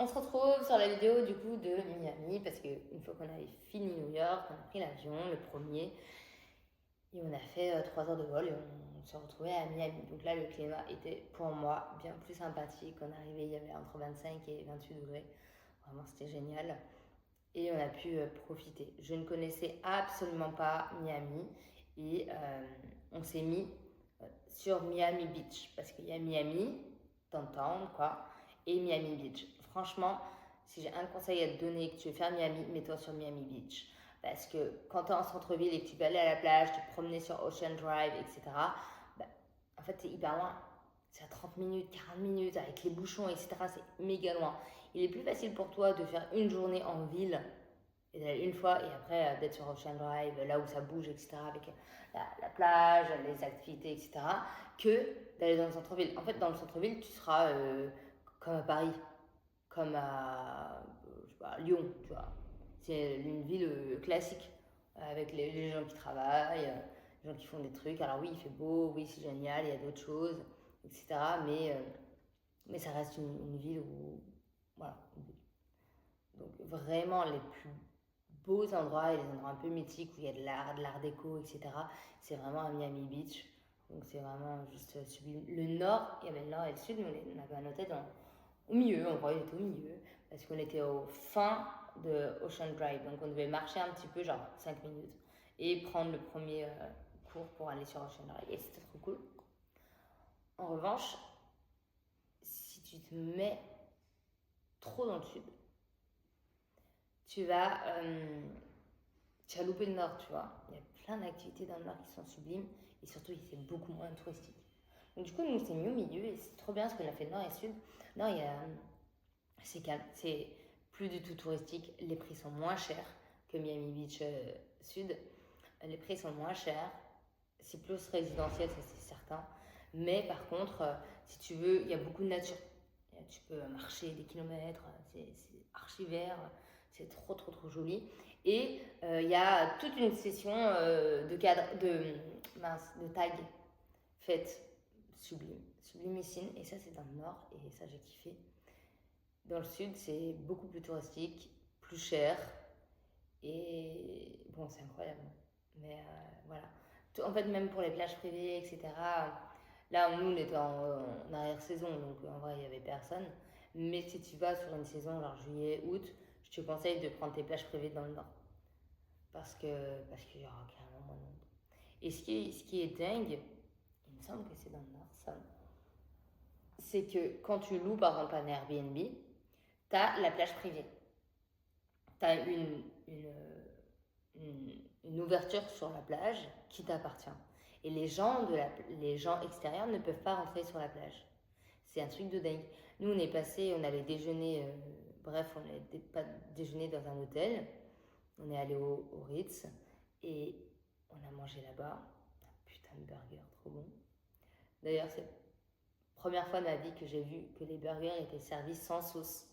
On se retrouve sur la vidéo du coup de Miami parce qu'une fois qu'on avait fini New York, on a pris l'avion, le premier, et on a fait 3 heures de vol et on s'est retrouvé à Miami. Donc là, le climat était pour moi bien plus sympathique. On est arrivé, il y avait entre 25 et 28 degrés. Vraiment, c'était génial. Et on a pu profiter. Je ne connaissais absolument pas Miami et on s'est mis sur Miami Beach parce qu'il y a Miami, downtown quoi, et Miami Beach. Franchement, si j'ai un conseil à te donner que tu veux faire Miami, mets-toi sur Miami Beach. Parce que quand tu es en centre-ville et que tu peux aller à la plage, te promener sur Ocean Drive, etc., bah, en fait, c'est hyper loin. C'est à 30 minutes, 40 minutes, avec les bouchons, etc., c'est méga loin. Il est plus facile pour toi de faire une journée en ville et d'aller une fois et après d'être sur Ocean Drive, là où ça bouge, etc., avec la plage, les activités, etc., que d'aller dans le centre-ville. En fait, dans le centre-ville, tu seras comme à Paris, comme à, je sais pas, Lyon, tu vois. C'est une ville classique, avec les gens qui travaillent, les gens qui font des trucs. Alors oui, il fait beau, oui, c'est génial, il y a d'autres choses, etc., mais ça reste une ville où, voilà. Donc vraiment, les plus beaux endroits et les endroits un peu mythiques où il y a de l'art déco, etc. C'est vraiment à Miami Beach. Donc c'est vraiment juste sublime. Le nord, il y avait le nord et le sud, mais on avait un hôtel au milieu, en vrai, il était au milieu, parce qu'on était au fin de Ocean Drive. Donc on devait marcher un petit peu, genre 5 minutes, et prendre le premier cours pour aller sur Ocean Drive. Et c'était trop cool. En revanche, si tu te mets trop dans le sud, tu vas tu as loupé le nord, tu vois. Il y a plein d'activités dans le nord qui sont sublimes et surtout, c'est beaucoup moins touristique. Donc, du coup, nous, c'est mieux au milieu et c'est trop bien ce qu'on a fait nord et sud. Non, c'est calme, c'est plus du tout touristique. Les prix sont moins chers que Miami Beach Sud. Les prix sont moins chers. C'est plus résidentiel, ça c'est certain. Mais par contre, si tu veux, il y a beaucoup de nature. Tu peux marcher des kilomètres, c'est archi vert, c'est trop trop trop joli. Et il y a toute une session de tag faite sublime, sublimissime. Et ça c'est dans le nord et ça j'ai kiffé. Dans le sud c'est beaucoup plus touristique, plus cher et bon c'est incroyable. Mais voilà. En fait même pour les plages privées etc. Là, nous, on était en arrière-saison, donc en vrai, il n'y avait personne. Mais si tu vas sur une saison, genre juillet, août, je te conseille de prendre tes plages privées dans le nord. Parce qu'il y aura carrément moins de monde. Et ce qui est dingue, il me semble que c'est dans le nord, ça, c'est que quand tu loues par exemple un Airbnb, tu as la plage privée. Tu as une ouverture sur la plage qui t'appartient. Et les gens extérieurs ne peuvent pas rentrer sur la plage. C'est un truc de dingue. Nous, on est passé, on allait déjeuner, bref, on allait pas déjeuner dans un hôtel. On est allé au Ritz et on a mangé là-bas. Un putain de burger, trop bon. D'ailleurs, c'est la première fois de ma vie que j'ai vu que les burgers étaient servis sans sauce.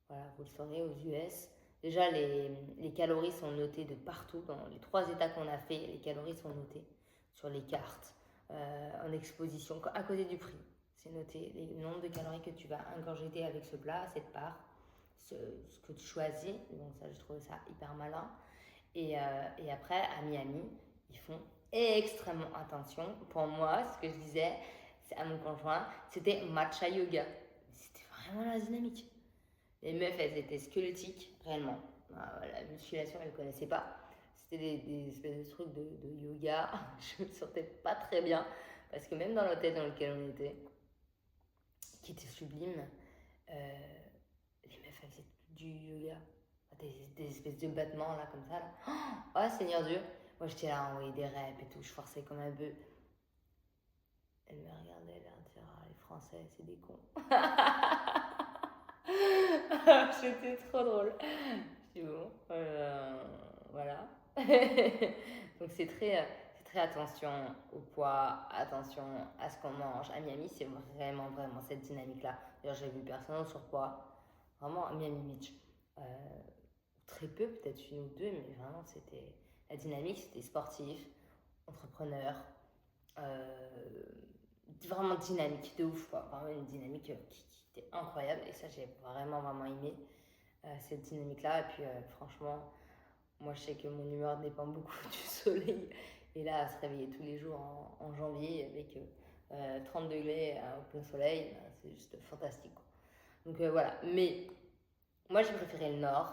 Voilà, vous le saurez, aux US. Déjà, les calories sont notées de partout. Dans les 3 états qu'on a fait, les calories sont notées sur les cartes, en exposition, à côté du prix. C'est noté le nombre de calories que tu vas ingurgiter avec ce plat, cette part, ce que tu choisis. Donc ça, j'ai trouvé ça hyper malin. Et après, à Miami, ils font extrêmement attention. Pour moi, ce que je disais à mon conjoint, c'était matcha yoga. C'était vraiment la dynamique. Les meufs, elles étaient squelettiques, réellement. La musculation, elles ne connaissaient pas. C'était des espèces de trucs de yoga. Je me sentais pas très bien. Parce que même dans l'hôtel dans lequel on était, qui était sublime, les meufs, elles faisaient du yoga. Des espèces de battements, là, comme ça. Là. Oh, Seigneur Dieu. Moi, j'étais là à envoyer des reps et tout. Je forçais comme un bœuf. Elle me regardait là, dire, ah, les Français, c'est des cons. C'était trop drôle. Je dis bon, voilà. Donc c'est très attention au poids, attention à ce qu'on mange. À Miami, c'est vraiment, vraiment cette dynamique-là. D'ailleurs, j'ai vu personne en surpoids. Vraiment, à Miami Beach. Euh, Très peu, peut-être une ou deux, mais vraiment, c'était la dynamique, c'était sportif, entrepreneur, euh, vraiment dynamique, de ouf, quoi. Vraiment une dynamique C'était incroyable et ça, j'ai vraiment, vraiment aimé cette dynamique-là. Et puis, franchement, moi, je sais que mon humeur dépend beaucoup du soleil. Et là, à se réveiller tous les jours en janvier avec 30 degrés au plein soleil, bah, c'est juste fantastique, quoi. Donc voilà. Mais moi, j'ai préféré le nord.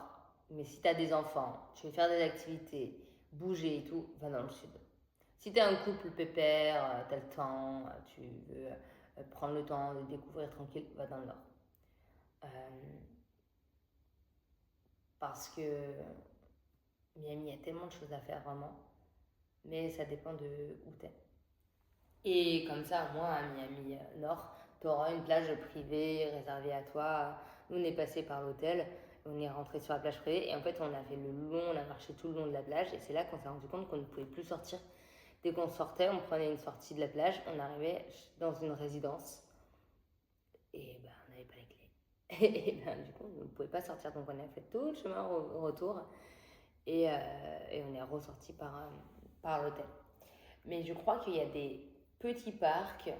Mais si tu as des enfants, tu veux faire des activités, bouger et tout, va dans le sud. Si tu es un couple pépère, tu as le temps, tu veux prendre le temps de découvrir tranquille, va dans le nord. Euh, parce que Miami, il y a tellement de choses à faire vraiment, mais ça dépend de où tu es. Et comme ça, moi, à Miami Nord, tu auras une plage privée réservée à toi. Nous, on est passé par l'hôtel, on est rentré sur la plage privée et en fait, on a fait le long, on a marché tout le long de la plage et c'est là qu'on s'est rendu compte qu'on ne pouvait plus sortir. Dès qu'on sortait, on prenait une sortie de la plage, on arrivait dans une résidence et ben, on n'avait pas les clés. Et ben, du coup, on ne pouvait pas sortir, donc on a fait tout le chemin au retour et on est ressorti par l'hôtel. Mais je crois qu'il y a des petits parcs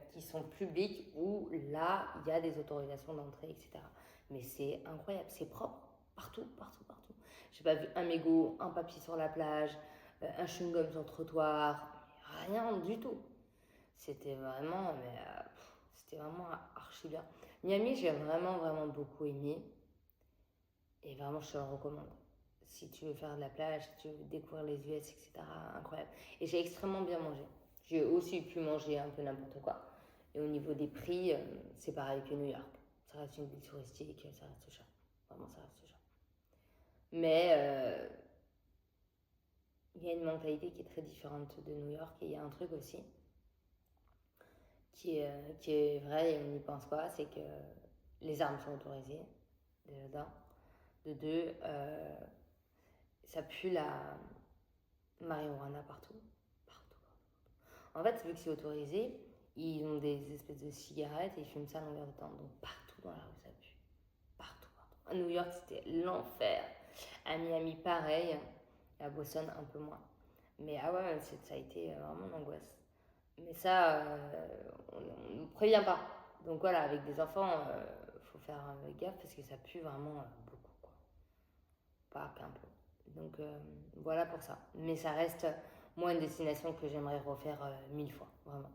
qui sont publics où là, il y a des autorisations d'entrée, etc. Mais c'est incroyable, c'est propre, partout, partout, partout. J'ai pas vu un mégot, un papier sur la plage, un chewing-gum sur le trottoir, rien du tout. C'était vraiment, c'était vraiment archi bien. Miami, j'ai vraiment, vraiment beaucoup aimé. Et vraiment, je te le recommande. Si tu veux faire de la plage, si tu veux découvrir les US, etc. Incroyable. Et j'ai extrêmement bien mangé. J'ai aussi pu manger un peu n'importe quoi. Et au niveau des prix, c'est pareil que New York. Ça reste une ville touristique, ça reste cher. Vraiment, ça reste cher. Mais il y a une mentalité qui est très différente de New York. Et il y a un truc aussi qui est vrai et on n'y pense pas, c'est que les armes sont autorisées, déjà d'un. De deux, ça pue la marijuana partout. Partout. En fait, vu que c'est autorisé, ils ont des espèces de cigarettes et ils fument ça à longueur de temps. Donc partout dans la rue, ça pue. Partout, partout. À New York, c'était l'enfer. À Miami, pareil. À Boston, un peu moins. Mais ah ouais, ça a été vraiment l'angoisse. Mais ça, on ne prévient pas. Donc voilà, avec des enfants, faut faire gaffe parce que ça pue vraiment beaucoup, quoi. Pas qu'un peu. Donc voilà pour ça. Mais ça reste, moi, une destination que j'aimerais refaire 1000 fois, vraiment.